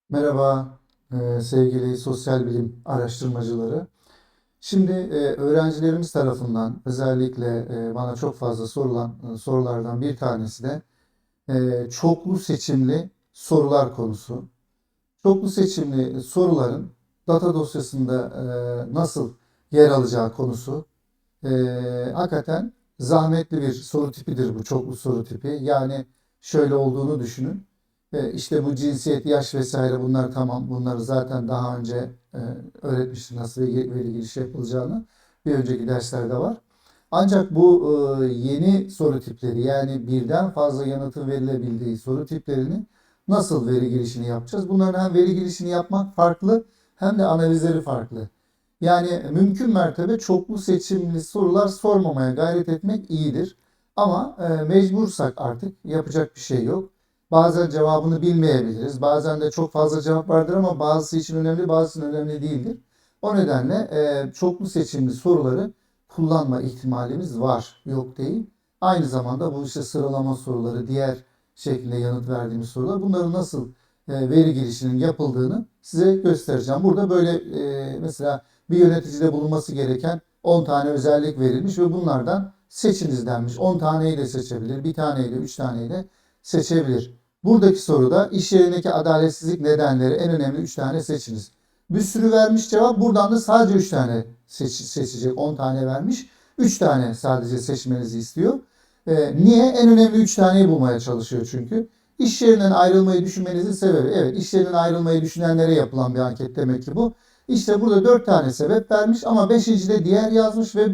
Merhaba sevgili sosyal bilim araştırmacıları. Şimdi öğrencilerimiz tarafından özellikle bana çok fazla sorulan sorulardan bir tanesi de çoklu seçimli sorular konusu. Çoklu seçimli soruların data dosyasında nasıl yer alacağı konusu. E, Hakikaten zahmetli bir soru tipidir bu çoklu soru tipi. Yani şöyle olduğunu düşünün. İşte bu cinsiyet, yaş vesaire bunlar tamam. Bunları zaten daha önce öğretmiştim nasıl veri girişi yapılacağını. Bir önceki derslerde var. Ancak bu yeni soru tipleri yani birden fazla yanıtın verilebildiği soru tiplerini nasıl veri girişini yapacağız? Bunların hem veri girişini yapmak farklı hem de analizleri farklı. Yani mümkün mertebe çoklu seçimli sorular sormamaya gayret etmek iyidir. Ama mecbursak artık yapacak bir şey yok. Bazen cevabını bilmeyebiliriz. Bazen de çok fazla cevap vardır ama bazısı için önemli, bazısı için önemli değildir. O nedenle çoklu seçimli soruları kullanma ihtimalimiz var, yok değil. Aynı zamanda bu işte sıralama soruları, diğer şeklinde yanıt verdiğimiz sorular bunların nasıl veri girişinin yapıldığını size göstereceğim. Burada böyle mesela bir yöneticide bulunması gereken 10 tane özellik verilmiş ve bunlardan seçiniz denmiş. 10 taneyi de seçebilir, bir taneyi de, 3 taneyi de seçebilir. Buradaki soruda iş yerindeki adaletsizlik nedenleri en önemli 3 tane seçiniz. Bir sürü vermiş cevap. Buradan da sadece 3 tane seçecek. 10 tane vermiş. 3 tane sadece seçmenizi istiyor. Niye? En önemli 3 taneyi bulmaya çalışıyor çünkü. İş yerinden ayrılmayı düşünmenizin sebebi. Evet, iş yerinden ayrılmayı düşünenlere yapılan bir anket demek ki bu. İşte burada 4 tane sebep vermiş ama 5. de diğer yazmış ve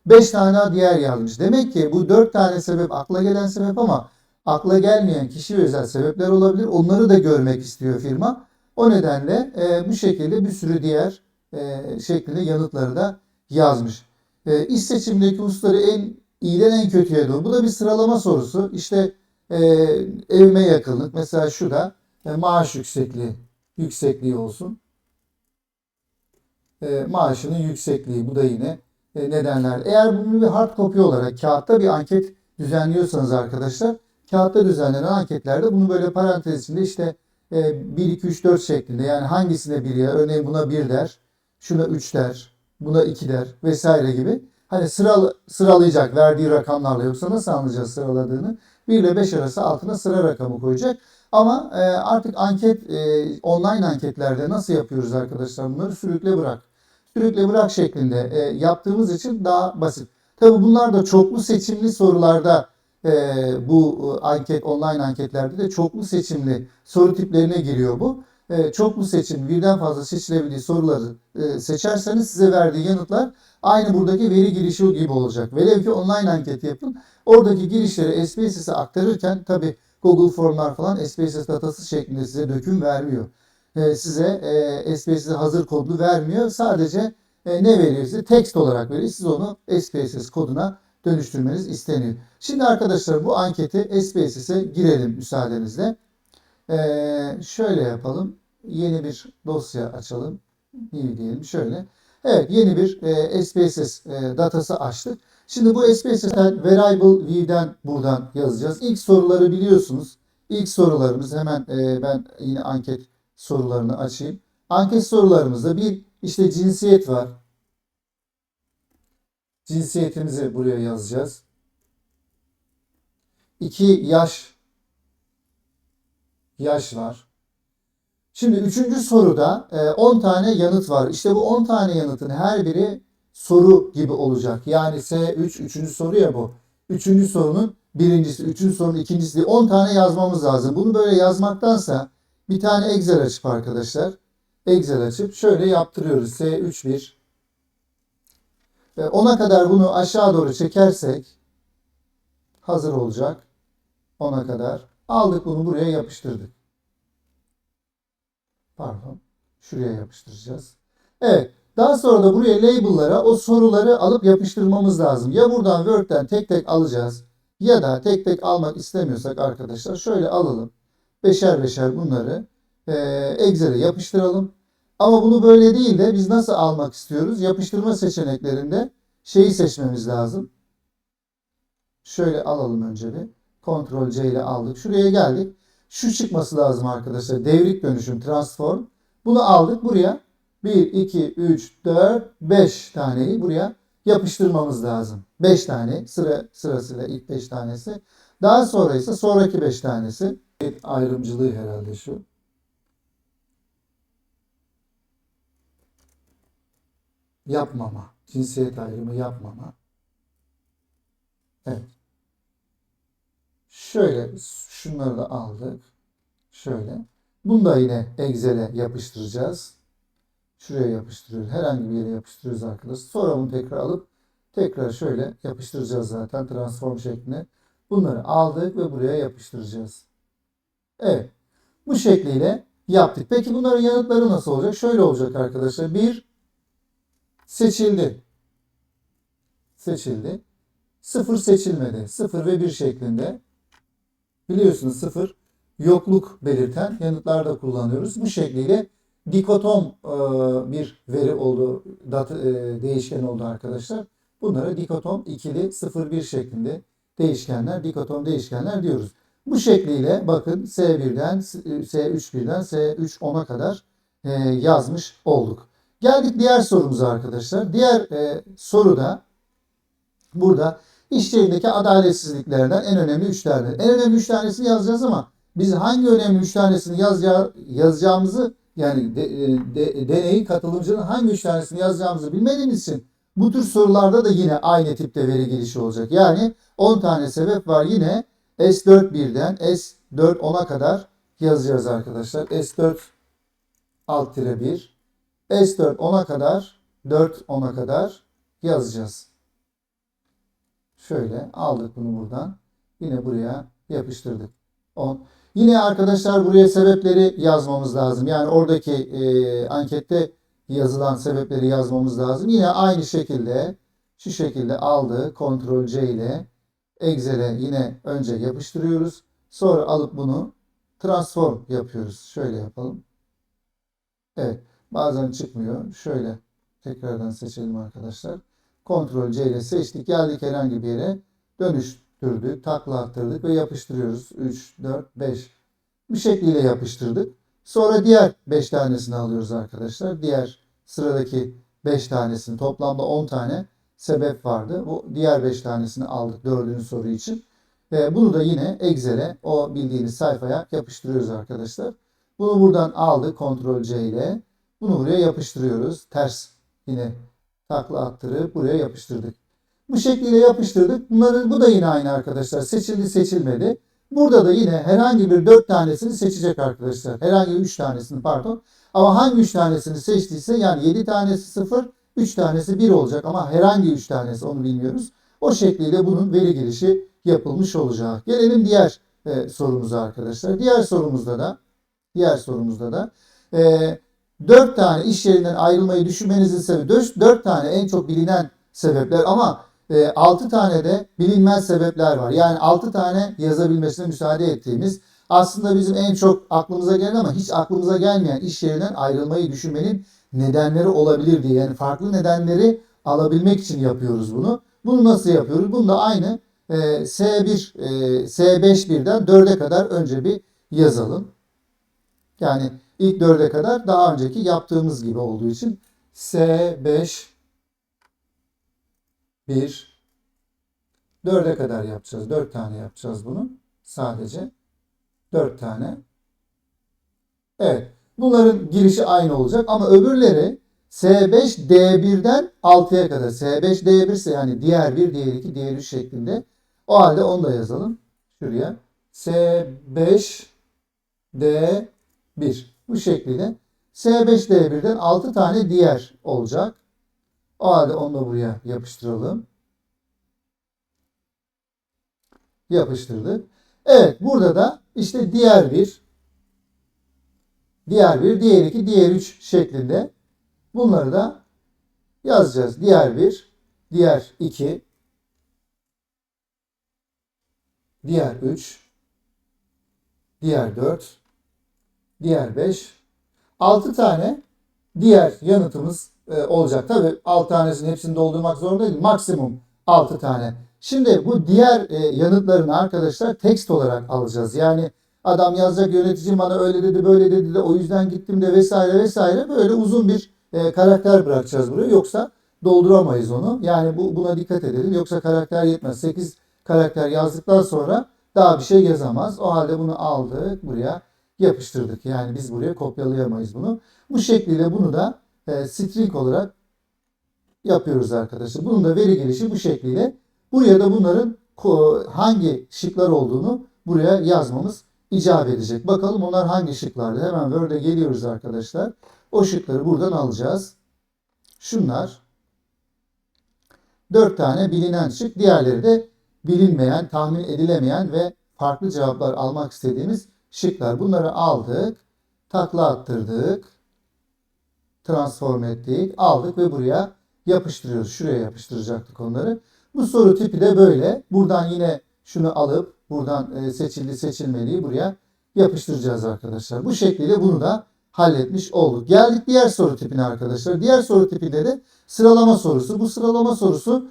5 tane daha diğer yazmış. Demek ki bu 4 tane sebep akla gelen sebep ama akla gelmeyen kişi ve özel sebepler olabilir. Onları da görmek istiyor firma. O nedenle bu şekilde bir sürü diğer şeklinde yanıtları da yazmış. İş seçimindeki hususları en iyiden en kötüye doğru. Bu da bir sıralama sorusu. İşte e, evime yakınlık. Mesela şu da maaş yüksekliği olsun. Maaşının yüksekliği. Bu da yine nedenler. Eğer bunu bir hard copy olarak kağıtta bir anket düzenliyorsanız arkadaşlar, kağıtta düzenlenen anketlerde bunu böyle parantez içinde işte 1, 2, 3, 4 şeklinde yani hangisine 1 ya örneğin buna 1 der, şuna 3 der, buna 2 der vesaire gibi. Hani sıralayacak verdiği rakamlarla yoksa nasıl anlayacağız sıraladığını? 1 ile 5 arası altına sıra rakamı koyacak. Ama artık online anketlerde nasıl yapıyoruz arkadaşlar bunları? Sürükle bırak. Sürükle bırak şeklinde yaptığımız için daha basit. Tabii bunlar da çoklu seçimli sorularda bu online anketlerde de çoklu seçimli soru tiplerine giriyor bu. Çoklu seçim birden fazla seçilebildiği soruları seçerseniz size verdiği yanıtlar aynı buradaki veri girişi gibi olacak. Velev ki online anket yapın. Oradaki girişleri SPSS'e aktarırken tabii Google Formlar falan SPSS datası şeklinde size döküm vermiyor. Size SPSS hazır kodlu vermiyor. Sadece ne veriyor size? Text olarak veriyor. Siz onu SPSS koduna dönüştürmeniz isteniyor. Şimdi arkadaşlar bu anketi SPSS'e girelim müsaadenizle. Şöyle yapalım. Yeni bir dosya açalım. New diyelim. Şöyle. Evet, yeni bir SPSS datası açtık. Şimdi bu SPSS'ten Variable View'den buradan yazacağız. İlk soruları biliyorsunuz. İlk sorularımız hemen ben yine anket sorularını açayım. Anket sorularımızda bir işte cinsiyet var. Cinsiyetimizi buraya yazacağız. 2 yaş var. Şimdi üçüncü soruda 10 tane yanıt var. İşte bu 10 tane yanıtın her biri soru gibi olacak. Yani S3 üçüncü soru ya bu. Üçüncü sorunun birincisi, üçüncü sorunun ikincisi diye 10 tane yazmamız lazım. Bunu böyle yazmaktansa bir tane Excel açıp arkadaşlar. Excel açıp şöyle yaptırıyoruz. S3 1. 10'a kadar bunu aşağı doğru çekersek hazır olacak. 10'a kadar. Aldık bunu buraya yapıştırdık. Pardon. Şuraya yapıştıracağız. Evet. Daha sonra da buraya label'lara o soruları alıp yapıştırmamız lazım. Ya buradan Word'den tek tek alacağız ya da tek tek almak istemiyorsak arkadaşlar şöyle alalım. Beşer beşer bunları Excel'e yapıştıralım. Ama bunu böyle değil de biz nasıl almak istiyoruz? Yapıştırma seçeneklerinde şeyi seçmemiz lazım. Şöyle alalım önce bir. Ctrl C ile aldık. Şuraya geldik. Şu çıkması lazım arkadaşlar. Devrik dönüşüm, transform. Bunu aldık buraya. 1, 2, 3, 4, 5 taneyi buraya yapıştırmamız lazım. 5 tane sırasıyla ilk 5 tanesi. Daha sonra ise sonraki 5 tanesi. Ayrımcılığı herhalde şu. Yapmama. Cinsiyet ayrımı yapmama. Evet. Şöyle şunları da aldık. Şöyle. Bunu da yine Excel'e yapıştıracağız. Şuraya yapıştırıyoruz. Herhangi bir yere yapıştırıyoruz arkadaşlar. Sonra bunu tekrar alıp tekrar şöyle yapıştıracağız zaten transform şeklinde. Bunları aldık ve buraya yapıştıracağız. Evet. Bu şekliyle yaptık. Peki bunların yanıtları nasıl olacak? Şöyle olacak arkadaşlar. 1 seçildi. Seçildi. 0 seçilmedi. 0 ve 1 şeklinde. Biliyorsunuz 0 yokluk belirten yanıtlarda kullanıyoruz. Bu şekliyle dikotom bir veri oldu, değişken oldu arkadaşlar. Bunlara dikotom ikili 0-1 şeklinde değişkenler, dikotom değişkenler diyoruz. Bu şekliyle bakın S1'den S3'den S3-10'a kadar yazmış olduk. Geldik diğer sorumuza arkadaşlar. Diğer soruda burada İş yerindeki adaletsizliklerden en önemli 3 tane. En önemli 3 tanesini yazacağız ama biz hangi önemli 3 tanesini yazacağımızı yani deneyin katılımcının hangi 3 tanesini yazacağımızı bilmediğimiz için bu tür sorularda da yine aynı tipte veri girişi olacak. Yani 10 tane sebep var, yine S4 birden S4 10'a kadar yazacağız arkadaşlar. S4 alt tire 1 S4 10'a kadar 4 10'a kadar yazacağız. Şöyle aldık bunu buradan. Yine buraya yapıştırdık. 10. Yine arkadaşlar buraya sebepleri yazmamız lazım. Yani oradaki ankette yazılan sebepleri yazmamız lazım. Yine aynı şekilde şu şekilde aldık. Ctrl C ile Excel'e yine önce yapıştırıyoruz. Sonra alıp bunu transform yapıyoruz. Şöyle yapalım. Evet. Bazen çıkmıyor. Şöyle tekrardan seçelim arkadaşlar. Ctrl C ile seçtik. Geldik herhangi bir yere. Dönüştürdük. Takla attırdık ve yapıştırıyoruz. 3, 4, 5. Bu şekliyle yapıştırdık. Sonra diğer 5 tanesini alıyoruz arkadaşlar. Diğer sıradaki 5 tanesini, toplamda 10 tane sebep vardı. Bu diğer 5 tanesini aldık 4. soru için. Bunu da yine Excel'e, o bildiğiniz sayfaya yapıştırıyoruz arkadaşlar. Bunu buradan aldık Ctrl C ile. Bunu buraya yapıştırıyoruz. Ters yine takla attırıp buraya yapıştırdık. Bu şekilde yapıştırdık. Bu da yine aynı arkadaşlar. Seçildi seçilmedi. Burada da yine herhangi bir 4 tanesini seçecek arkadaşlar. Herhangi 3 tanesini pardon. Ama hangi 3 tanesini seçtiyse yani 7 tanesi 0, 3 tanesi 1 olacak. Ama herhangi 3 tanesi onu bilmiyoruz. O şekliyle bunun veri girişi yapılmış olacak. Gelelim diğer sorumuza arkadaşlar. Diğer sorumuzda da 4 tane iş yerinden ayrılmayı düşünmenizin sebebi 4 tane en çok bilinen sebepler ama 6 tane de bilinmez sebepler var. Yani 6 tane yazabilmesine müsaade ettiğimiz, aslında bizim en çok aklımıza gelen ama hiç aklımıza gelmeyen iş yerinden ayrılmayı düşünmenin nedenleri olabilir diye. Yani farklı nedenleri alabilmek için yapıyoruz bunu. Bunu nasıl yapıyoruz? Bunu da aynı S1, S5 birden 4'e kadar önce bir yazalım. Yani ilk 4'e kadar daha önceki yaptığımız gibi olduğu için S5 1 4'e kadar yapacağız. 4 tane yapacağız bunu. Sadece 4 tane. Evet. Bunların girişi aynı olacak ama öbürleri S5D1'den 6'ya kadar. S5D1 ise yani diğer 1, diğer 2, diğer 3 şeklinde. O halde onu da yazalım. Şuraya. S5D1. Bu şekliyle S5D1'den 6 tane diğer olacak. O halde onu da buraya yapıştıralım. Yapıştırdık. Evet, burada da işte diğer 1, diğer 1, diğer 2, diğer 3 şeklinde bunları da yazacağız. Diğer 1, diğer 2, diğer 3, diğer 4, diğer 5, 6 tane diğer yanıtımız olacak. Tabi 6 tanesinin hepsini doldurmak zorunda değil. Maksimum 6 tane. Şimdi bu diğer yanıtlarını arkadaşlar tekst olarak alacağız. Yani Adam yazacak, yöneticim bana öyle dedi, böyle dedi de o yüzden gittim de vesaire vesaire, böyle uzun bir karakter bırakacağız buraya. Yoksa dolduramayız onu. Yani buna dikkat edelim. Yoksa karakter yetmez. 8 karakter yazdıktan sonra daha bir şey yazamaz. O halde bunu aldık, buraya yapıştırdık. Yani biz buraya kopyalayamayız bunu. Bu şekliyle bunu da string olarak yapıyoruz arkadaşlar. Bunun da veri girişi bu şekliyle. Buraya da bunların hangi şıklar olduğunu buraya yazmamız icap edecek. Bakalım onlar hangi şıklardı. Hemen Word'e geliyoruz arkadaşlar. O şıkları buradan alacağız. Şunlar 4 tane bilinen şık. Diğerleri de bilinmeyen, tahmin edilemeyen ve farklı cevaplar almak istediğimiz şıklar. Bunları aldık, takla attırdık, transform ettik, aldık ve buraya yapıştırıyoruz. Şuraya yapıştıracaktık onları. Bu soru tipi de böyle. Buradan yine şunu alıp buradan seçildi seçilmeliyi buraya yapıştıracağız arkadaşlar. Bu şekilde bunu da halletmiş olduk. Geldik diğer soru tipine arkadaşlar. Diğer soru tipinde de sıralama sorusu. Bu sıralama sorusu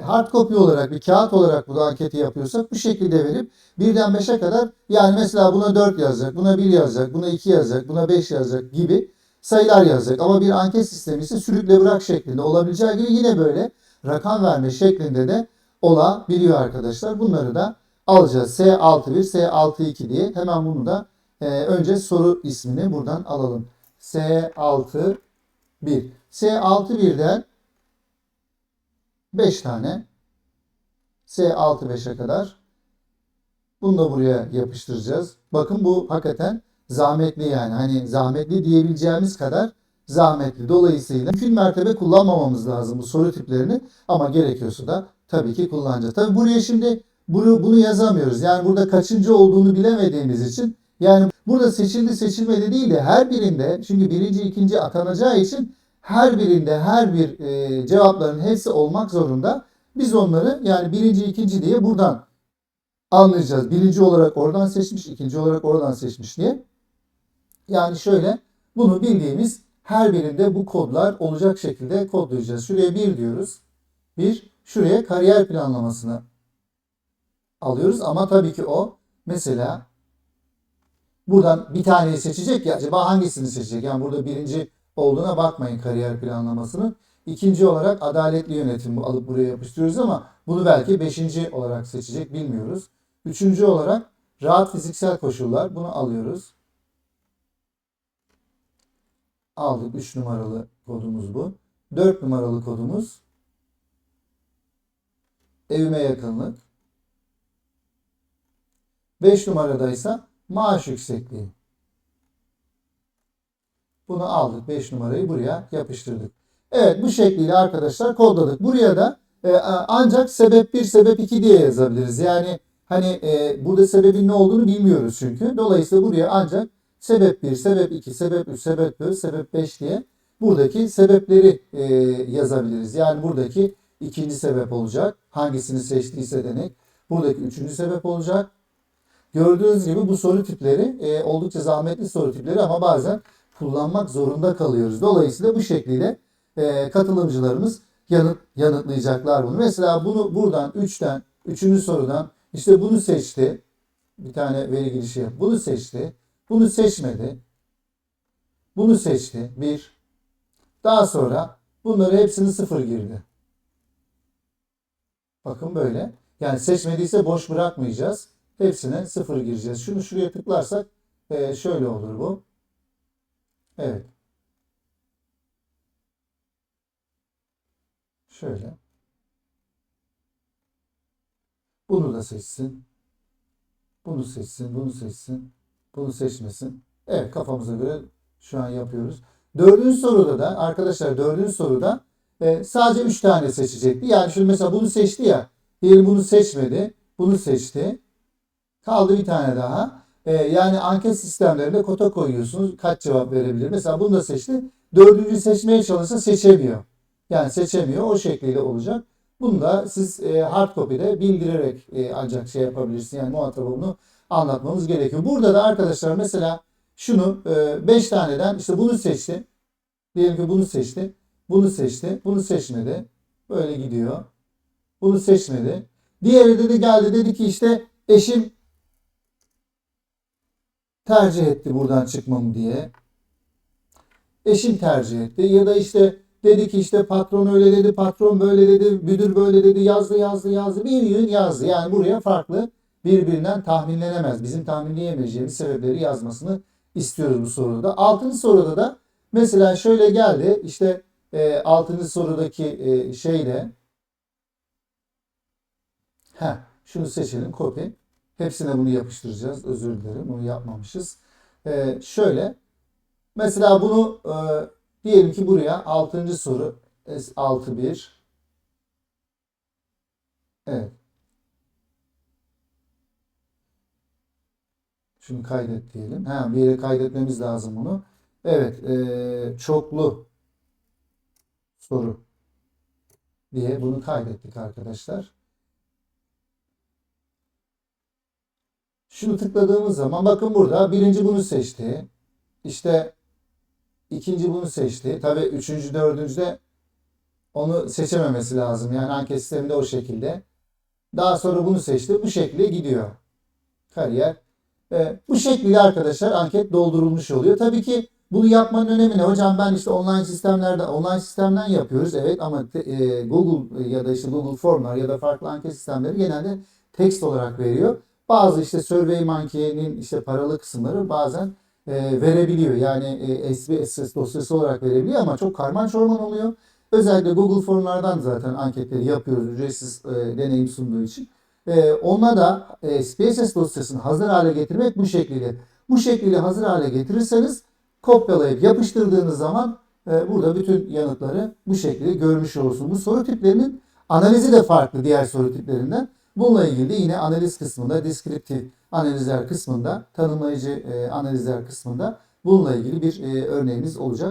hard copy olarak, bir kağıt olarak bu anketi yapıyorsak bu şekilde verip birden 5'e kadar, yani mesela buna 4 yazacak, buna 1 yazacak, buna 2 yazacak, buna 5 yazacak gibi sayılar yazacak. Ama bir anket sistemi ise sürükle bırak şeklinde olabileceği gibi yine böyle rakam verme şeklinde de olabiliyor arkadaşlar. Bunları da alacağız. S61, S62 diye. Hemen bunu da önce soru ismini buradan alalım. S61. S61'den 5 tane. S65'e kadar. Bunu da buraya yapıştıracağız. Bakın bu hakikaten zahmetli yani. Hani zahmetli diyebileceğimiz kadar zahmetli. Dolayısıyla mümkün mertebe kullanmamamız lazım bu soru tiplerini. Ama gerekiyorsa da tabii ki kullanacağız. Tabii buraya şimdi bunu yazamıyoruz. Yani burada kaçıncı olduğunu bilemediğimiz için, yani burada seçildi seçilmedi değil de her birinde, çünkü birinci ikinci atanacağı için her birinde her bir cevapların hepsi olmak zorunda. Biz onları yani birinci ikinci diye buradan anlayacağız. Birinci olarak oradan seçmiş, ikinci olarak oradan seçmiş diye. Yani şöyle, bunu bildiğimiz her birinde bu kodlar olacak şekilde kodlayacağız. Şuraya 1 diyoruz. 1. Şuraya kariyer planlamasını alıyoruz. Ama tabii ki o mesela buradan bir taneyi seçecek ya, acaba hangisini seçecek? Yani burada birinci olduğuna bakmayın kariyer planlamasının. İkinci olarak adaletli yönetim alıp buraya yapıştırıyoruz ama bunu belki 5. olarak seçecek, bilmiyoruz. Üçüncü olarak rahat fiziksel koşullar, bunu alıyoruz. Aldık, 3 numaralı kodumuz bu. 4 numaralı kodumuz evime yakınlık. 5 numaradaysa maaş yüksekliği. Bunu aldık. 5 numarayı buraya yapıştırdık. Evet, bu şekliyle arkadaşlar kodladık. Buraya da ancak sebep 1, sebep 2 diye yazabiliriz. Yani hani burada sebebin ne olduğunu bilmiyoruz çünkü. Dolayısıyla buraya ancak sebep 1, sebep 2, sebep 3, sebep 4, sebep 5 diye buradaki sebepleri yazabiliriz. Yani buradaki ikinci sebep olacak. Hangisini seçtiyse denek. Buradaki üçüncü sebep olacak. Gördüğünüz gibi bu soru tipleri oldukça zahmetli soru tipleri ama bazen kullanmak zorunda kalıyoruz. Dolayısıyla bu şekliyle katılımcılarımız yanıtlayacaklar bunu. Mesela bunu buradan 3'ten, 3. sorudan işte bunu seçti. Bir tane veri girişi yap. Bunu seçti. Bunu seçmedi. Bunu seçti. 1. Daha sonra bunları hepsini 0 girdi. Bakın böyle. Yani seçmediyse boş bırakmayacağız. Hepsine 0 gireceğiz. Şunu şuraya tıklarsak şöyle olur bu. Evet. Şöyle. Bunu da seçsin. Bunu seçsin. Bunu seçsin. Bunu seçmesin. Evet, kafamıza göre şu an yapıyoruz. 4. soruda da arkadaşlar 4. soruda sadece 3 tane seçecekti. Yani şimdi mesela bunu seçti ya. Diyelim bunu seçmedi. Bunu seçti. Kaldı bir tane daha. Yani anket sistemlerinde kota koyuyorsunuz. Kaç cevap verebilir? Mesela bunu da seçti. 4. seçmeye çalışsa seçemiyor. Yani seçemiyor. O şekliyle olacak. Bunu da siz hard copy'de bildirerek ancak şey yapabilirsiniz. Yani muhataba bunu anlatmamız gerekiyor. Burada da arkadaşlar mesela şunu 5 taneden işte bunu seçti. Diyelim ki bunu seçti. Bunu seçti. Bunu seçmedi. Böyle gidiyor. Bunu seçmedi. Diğeri de geldi dedi ki işte eşim tercih etti buradan çıkmamı diye. Eşim tercih etti. Ya da işte dedi ki işte patron öyle dedi, patron böyle dedi, müdür böyle dedi, yazdı. Bir yığın yazdı. Yani buraya farklı birbirinden tahminlenemez. Bizim tahminleyemeyeceğimiz sebepleri yazmasını istiyoruz bu soruda. Altıncı soruda da mesela şöyle geldi. İşte altıncı sorudaki şeyle şunu seçelim, copy. Hepsine bunu yapıştıracağız. Özür dilerim. Bunu yapmamışız. Şöyle mesela bunu diyelim ki buraya altıncı soru S61. Evet. Şunu kaydet diyelim. Bir yere kaydetmemiz lazım bunu. Evet. Çoklu soru diye bunu kaydettik arkadaşlar. Şunu tıkladığımız zaman bakın burada birinci bunu seçti. İşte ikinci bunu seçti. Tabii üçüncü, dördüncüde onu seçememesi lazım. Yani anket sisteminde o şekilde. Daha sonra bunu seçti. Bu şekilde gidiyor. Kariyer. Bu şekilde arkadaşlar anket doldurulmuş oluyor. Tabii ki bunu yapmanın önemi ne? Hocam ben işte online sistemden yapıyoruz. Evet ama Google ya da işte Google Formlar ya da farklı anket sistemleri genelde text olarak veriyor. Bazı işte SurveyMonkey'nin işte paralı kısımları bazen verebiliyor. Yani SPSS dosyası olarak verebiliyor ama çok karman çorman oluyor. Özellikle Google Formlardan zaten anketleri yapıyoruz ücretsiz deneyim sunduğu için. Onunla da SPSS dosyasını hazır hale getirmek bu şekilde. Bu şekilde hazır hale getirirseniz kopyalayıp yapıştırdığınız zaman burada bütün yanıtları bu şekilde görmüş olursunuz. Bu soru tiplerinin analizi de farklı diğer soru tiplerinden. Bununla ilgili de yine analiz kısmında, deskriptif analizler kısmında, tanımlayıcı analizler kısmında bununla ilgili bir örneğimiz olacak.